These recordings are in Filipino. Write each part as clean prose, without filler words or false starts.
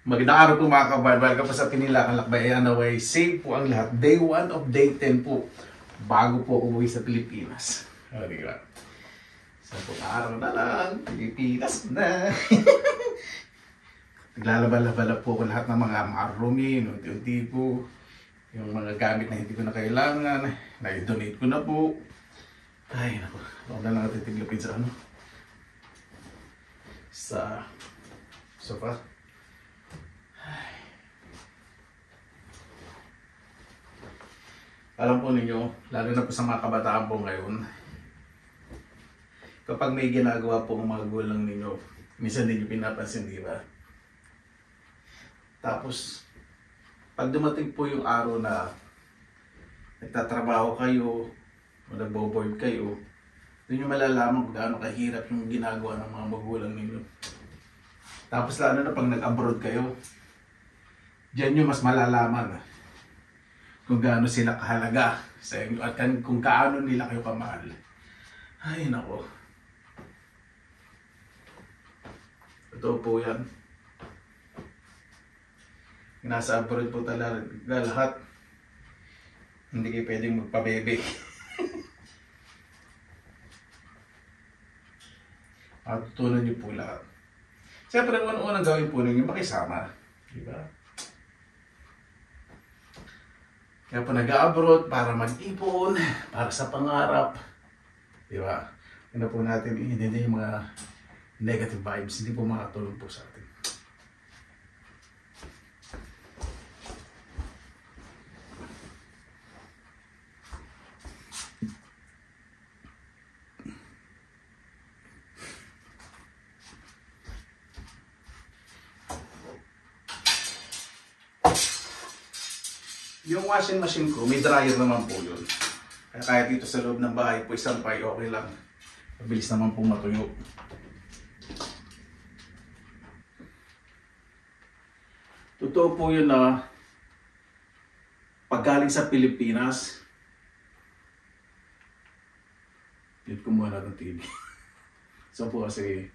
Magandang araw po mga kabayan. Welcome po sa Pinilakan Lakbay. Anyway, safe po ang lahat. Day 1 of day 10 po. Bago po umuwi sa Pilipinas. Di ba? Sa po araw na lang, Pilipinas na. Naglalaba-laba po ko lahat ng mga marumi, unti-unti po. Yung mga gamit na hindi ko na kailangan, na-donate ko na po. Ay, naku. Huwag na lang natin tiglapin sa ano. Sa sofa. Alam po ninyo, lalo na po sa mga kabataan po ngayon, kapag may ginagawa po ang mga gulang ninyo, minsan hindi nyo pinapansin, di ba? Tapos, pag dumating po yung araw na nagtatrabaho kayo o nagbo-board kayo, doon nyo malalaman kung gaano kahirap yung ginagawa ng mga magulang ninyo. Tapos lalo na pag nag-abroad kayo, diyan nyo mas malalaman kung gaano sila kahalaga sa inyo at kung kaano nila kayo kamahal. Ay, nako. Totoo po yan. Nasa abroad po talaga lahat. Hindi kayo pwedeng magpabebe. At tutunan niyo po lahat. Siyempre, unang gawin po ninyo makisama. Diba? Kaya po nag-abroad para mag-ipon, para sa pangarap. Diba? Ano po natin, hindi yung mga negative vibes, hindi po makatulong po sa atin. Yung washing machine ko, may dryer naman po yun. Kaya kahit dito sa loob ng bahay po, isang pay, okay lang. Mabilis naman po matuyo. Totoo po yun na paggaling sa Pilipinas, yun ko muna ng TV. So po kasi,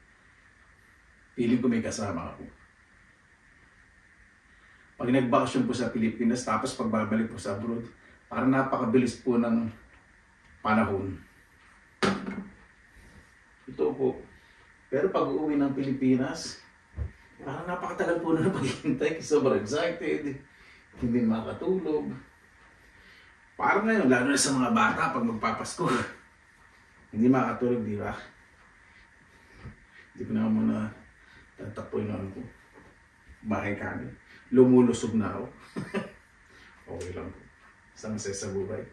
feeling ko may kasama ako. Pag nag-vacation po sa Pilipinas, tapos pagbabalik po sa abroad, parang napakabilis po ng panahon. Ito po. Pero pag uuwi ng Pilipinas, parang napakatagal po na paghihintay. Sobrang excited, hindi makatulog. Parang ngayon, lalo na sa mga bata pag magpapasko, hindi makatulog, di ba? Hindi ko na muna tatakpoy na ko. Bahay kami. Lumulusog na ako. Okay lang po. Isang sa buhay.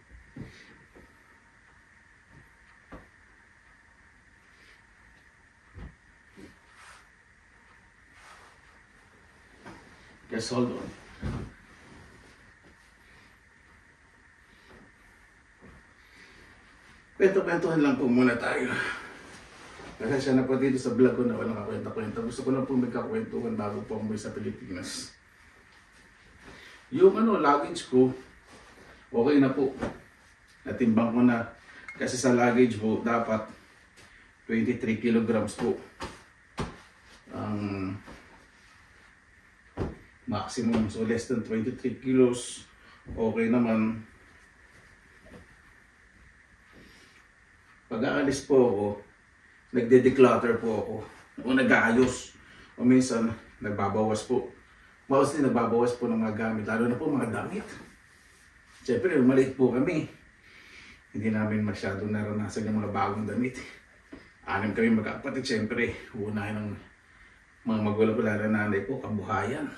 Just hold on. Kwento-kwentuhan lang po muna tayo. Kasi siya na po dito sa vlog ko na walang kakwenta-kwenta. Gusto ko lang po magkakwentuhan bago po umuwi sa Pilipinas. Yung luggage ko, okay na po. Natimbang ko na. Kasi sa luggage po, dapat 23 kilograms po. Ang maximum. So less than 23 kilos. Okay naman. Pag aalis po ako, nagde-declutter po ako. O nag-aayos. O minsan, nagbabawas po. Mostly nagbabawas po ng mga gamit, lalo na po mga damit. Siyempre, maliit po kami. Hindi namin masyado naranasan yung mga bagong damit. 6 kami magkakapatid, siyempre. Unahin ng mga magulang ko, lalo nanay po, kabuhayan.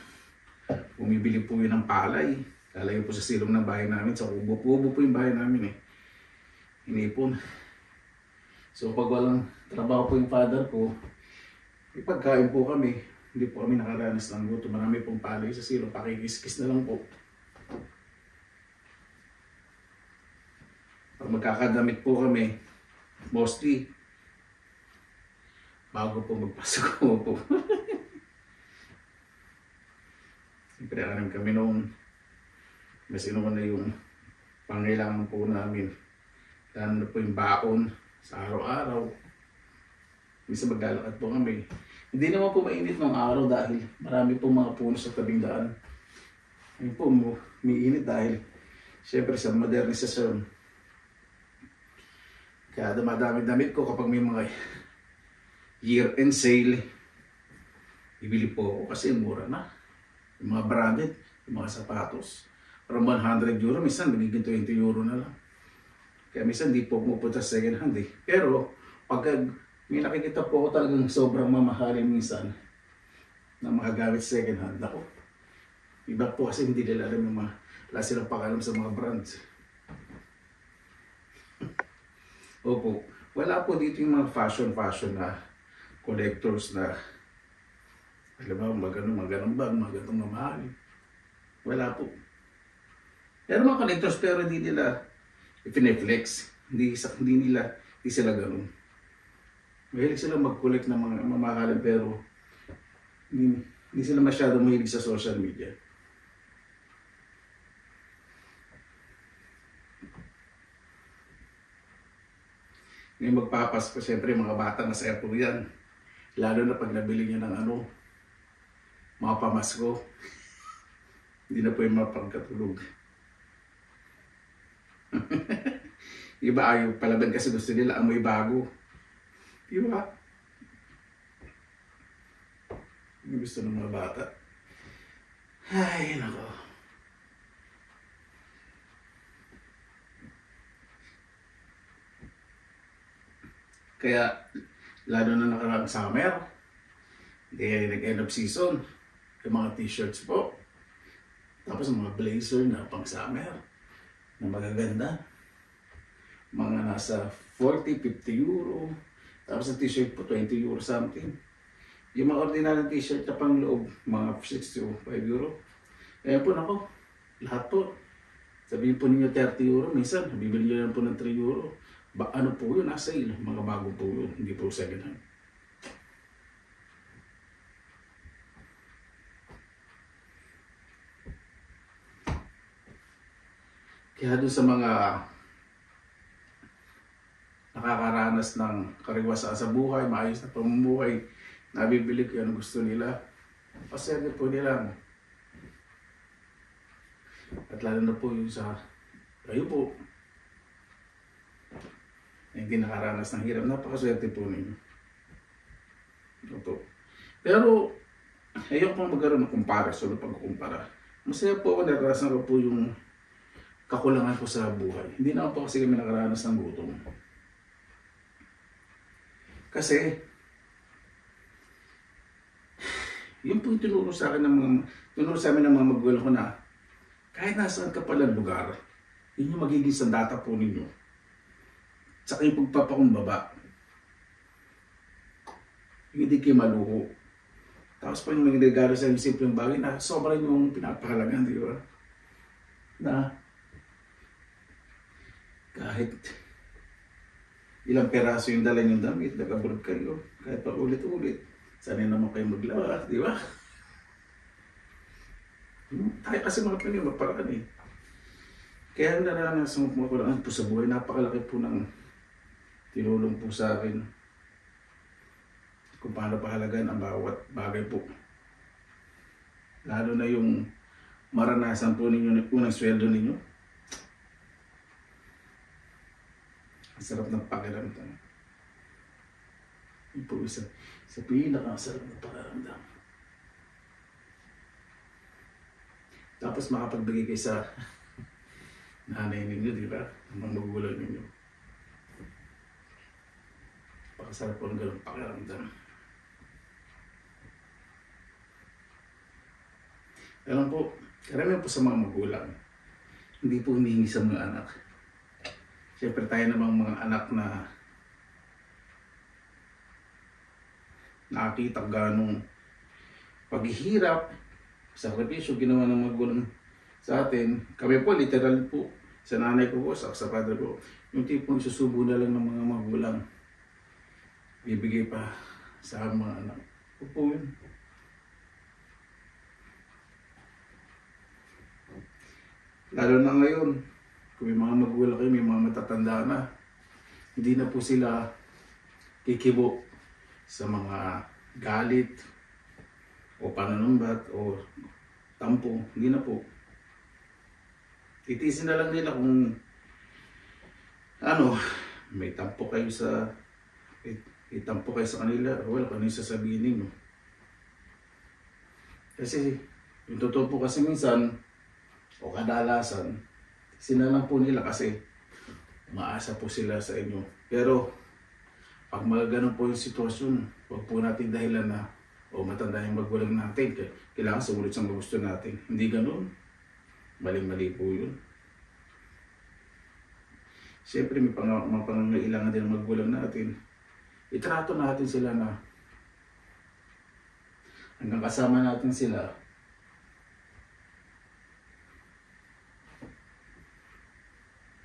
Bumibili po yun ng palay. Lalayo po sa silong ng bahay namin. Sa ubo po yung bahay namin eh. Inipon. So pag walang trabaho po yung father ko, ipagkain po kami. Hindi po kami nakaranas ng gutom. Marami pong palay sa silong. Pakikis-kis na lang po. Pag magkakadamit po kami, mostly, bago po magpasok po. Siyempre, alam kami noon, mas inuman na yung pangailangan po namin. Lalo na po yung baon sa araw-araw. Minsan maglalakad po kami. Hindi naman po mainit ng araw dahil marami po mga puno sa tabing daan. Ayun po, umiinit dahil syempre sa modernisasyon. Kaya dumadami damit ko kapag may mga year-end sale. Bibili po ako kasi mura na. Yung mga branded, yung mga sapatos. From 100 euro, minsan magiging 20 euro na lang. Kaya minsan di po pumupunta sa second hand eh. Pero pag may nakikita po ako talagang sobrang mamahalin minsan na mga gamit second hand, ako. Iba po kasi hindi nila alam yung mga, wala silang pakalam sa mga brands. Opo, wala po dito yung mga fashion na collectors na alam mo, magandang bag, magandang mamahal. Wala po. Pero mga collectors, pero hindi nila ipineflex. Hindi sila ganun. Mahilig sila mag-collect ng mga mamahalin pero hindi sila masyadong mahilig sa social media. Ngayon magpapasko, siyempre mga bata masaya po yan. Lalo na pag nabili niya ng mga pamasko. Hindi na po yung mapagkatulog. Iba ayaw palaban kasi gusto nila amoy bago. Diba? Yung gusto ng mga bata. Ay, nako. Kaya, lalo na nakaraang summer, nag-end of season, yung mga t-shirts po. Tapos mga blazer na pang summer, na magaganda. Mga nasa 40-50 euro. Tapos ang t-shirt po, 20 euro something. Yung mga ordinary t-shirt na pang loob, mga 65 euro. Ayan po, nako, lahat po. Sabihin po ninyo 30 euro, minsan, bibili nyo lang po ng 3 euro. Ano po yun, nasa sale, mga bago po yun, hindi po second hand. Kaya doon sa mga nakakaranas ng kariwasaan sa buhay, maayos na pamumuhay, nabibili ko yan gusto nila, pasagad po nila. At lalo na po yung sa kayo po, hindi nakaranas ng hirap, napakaswerte po ninyo. Ito. Pero, ayaw pong magkaroon ng comparison o pagkukumpara. Masaya po ako, naranasan ko po yung kakulangan ko sa buhay. Hindi naman po kasi kami nakaranas ng gutom. Kasi, yun po yung tinuro sa amin ng mga magulang ko na kahit nasaan ka pala lugar, yun yung magiging sandata po ninyo. Saka yung pagpapakumbaba. Hindi kayo maluho. Tapos pa yung may regalo sa simpleng bagay na sobrang yung pinapahalagan, di ba? Na kahit ilang peraso yung dala yung damit, nag-abroad kayo, kahit pa ulit-ulit, sanay naman kayo maglaba, di ba? Tayo kasi mga Pinoy, magparaan eh. Kaya naranasan ko po sa buhay, napakalaki po ng tinulong po sa akin kung paano pahalagan ang bawat bagay po. Lalo na yung maranasan po ninyo ng unang sweldo ninyo. Ang sarap ng pakiramdam. Yung po isa sa pinakasarap ng pakiramdam. Tapos makapagbigay kayo sa nanay ninyo, di ba? Ang mga magulang ninyo. Pakasarap po ng ganun pakiramdam. Alam po, karamihan po sa mga magulang, hindi po humihingi sa mga anak. Siyempre tayo namang mga anak na nakakita ganong paghihirap, sakripisyo ginawa ng magulang sa atin. Kami po, literal po, sa nanay ko po, sa padre ko, yung tipong susubo na lang ng mga magulang. Bibigay pa sa mga anak. Po yun. Lalo na ngayon, kung may mga magulang kayo, may mga matatanda na, hindi na po sila kikibo sa mga galit, o pananumbat, o tampo. Hindi na po. Titisin na lang nila kung ano, may tampo kayo sa itampo kayo sa kanila, wala kung ano yung sasabihin ninyo. Kasi yung totoo po kasi minsan, o kadalasan, sinalang po nila kasi umaasa po sila sa inyo. Pero pag magaganon po yung sitwasyon, huwag po natin dahilan na o matanda yung magulang natin, kailangan sumunod sa gusto natin. Hindi ganun. Mali-mali po yun. Siyempre may mga pangangailangan din ang magulang natin. Itrato natin sila na hanggang kasama natin sila,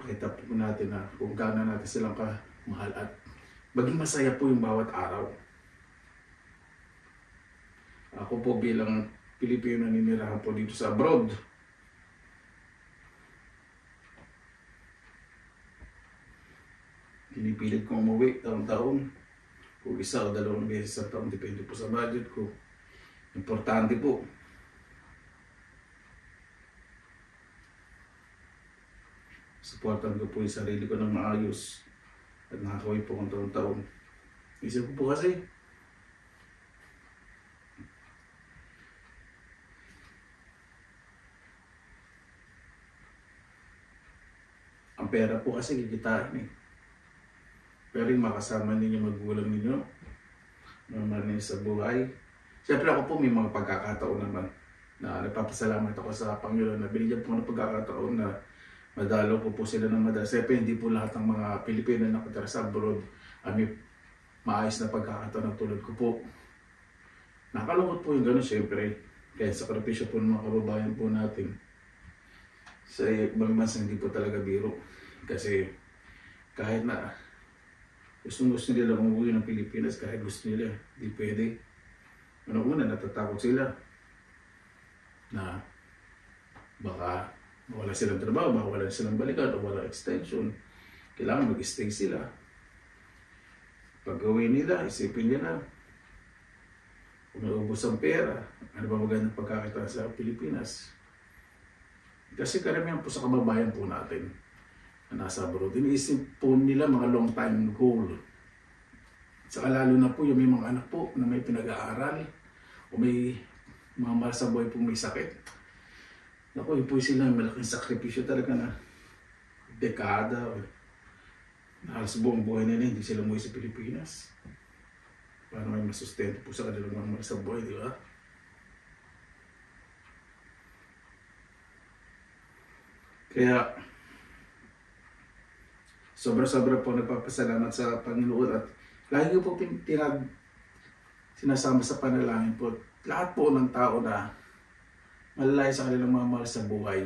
pakita po natin na kung gaano natin silang kamahal at maging masaya po yung bawat araw. Ako po bilang Pilipino naninirahan po dito sa abroad, pinipilit kong umuwi taon-taon. Kung isa o dalawang beses sa taon, depende po sa budget ko. Importante po. Supportan ko po yung sarili ko ng maayos at nakakawin po kong taon-taon. Isip ko po kasi, ang pera po kasi kikitain eh. Pero yung makasama ninyo magulang ninyo, naman sa buhay. Siyempre ako po may mga pagkakataon naman na nagpapasalamat ako sa Panginoon na binigyan po ng pagkakataon na madalo ko po sila ng madalas. Siyempre hindi po lahat ng mga Pilipino na nakatira sa abroad may maayos na pagkakataon na tulad ko po. Nakalungkot po yung gano'n siyempre. Kaya sa sakripisyo po ng mga kababayan po natin. Sa ibang bansa hindi po talaga biro. Kasi kahit na gusto nila umuwi ng Pilipinas, kahit gusto nila, hindi pwede. Una, natatakot sila na baka wala silang trabaho, baka wala silang balikan o wala extension. Kailangan mag-stay sila. Pag gawin nila, isipin nila, kung naubos ang pera, ano ba magandang pagkakita sa Pilipinas? Kasi karamihan po sa kababayan po natin na nasa abroad, iniisip po nila mga long time goal. Saka lalo na po yung may mga anak po na may pinag-aaral o may mga mahal sa buhay po may sakit. Naku, yun po sila malaking sakripisyo talaga na dekada o halos buong buhay nila hindi sila umuwi sa Pilipinas. Para may masustento po sa kanilang mga mahal sa buhay, di ba? Kaya sobra-sobra po nagpapasalamat sa Panginoon at lagi po sinasama sa panalangin po lahat po ng tao na malalay sa kanilang mga mahal sa buhay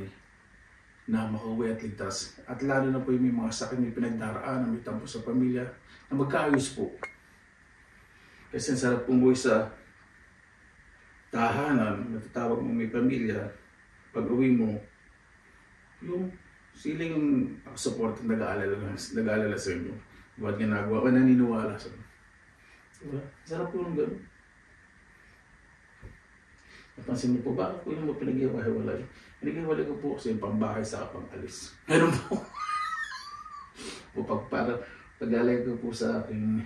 na makauwi at ligtas. At lalo na po yung may mga sakit, may pinagdaraan, may tampo sa pamilya na magkaayos po. Kasi ang sarap umuwi sa tahanan, natatawag mo may pamilya, pag uwi mo, yung sila yung support nag-aalala sa inyo. Ba't ginagawa ka, naniniwala sa inyo. Diba? Sarap po ng gano'n. Napansin niyo po, bakit po yung pinag-iwalay? Pinag-iwalay ko po kasi yung pambahay sa pang-alis. Meron po. O pag-alay ko po sa aking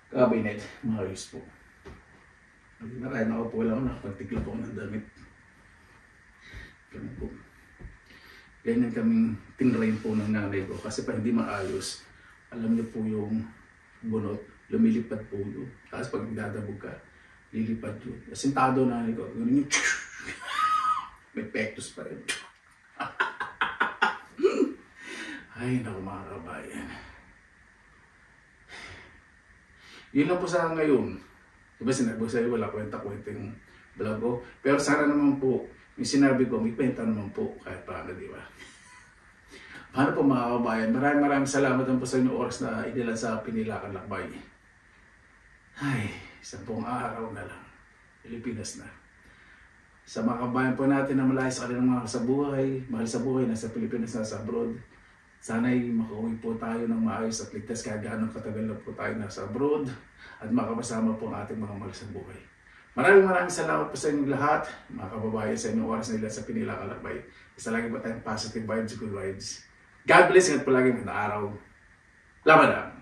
cabinet, maayos po. Nakain ako po lang na pagtikla po ng damit. Ganun po. Ganyan kaming tinrain po ng nanay ko kasi pa hindi maayos. Alam niyo po yung bunot, lumilipad po yun. Tapos pag dadabog ka, lilipad yun. Asintado nanay ko, ganun yung may pectus pa rin. Ay, naku mga kabayan. Yun lang po sa ngayon. Diba sinabi ko sa'yo, wala kwenta-kwenta yung vlog ko. Pero sana naman po, yung sinabi ko, may kwenta naman po kahit paano, di ba? Paano po mga kabayan? Maraming salamat po sa inyong oras na inilan sa Pinilakan Lakbay. Ay, 10 araw na lang. Pilipinas na. Sa mga kabayan po natin na malayo sa kanilang mahal sa buhay, nasa Pilipinas, nasa abroad, Sana'y makauwi po tayo ng maayos at ligtas kahit gaano katagal na po tayo nasa abroad at makapasama po ang ating mga mahal sa buhay. Maraming salamat po sa inyong lahat, mga kababayan, sa inyong oras nila sa Pinila Kalakbay. Isa lagi po tayong positive vibes, good vibes. God bless, ingat po lagi, magandang araw. Laban na!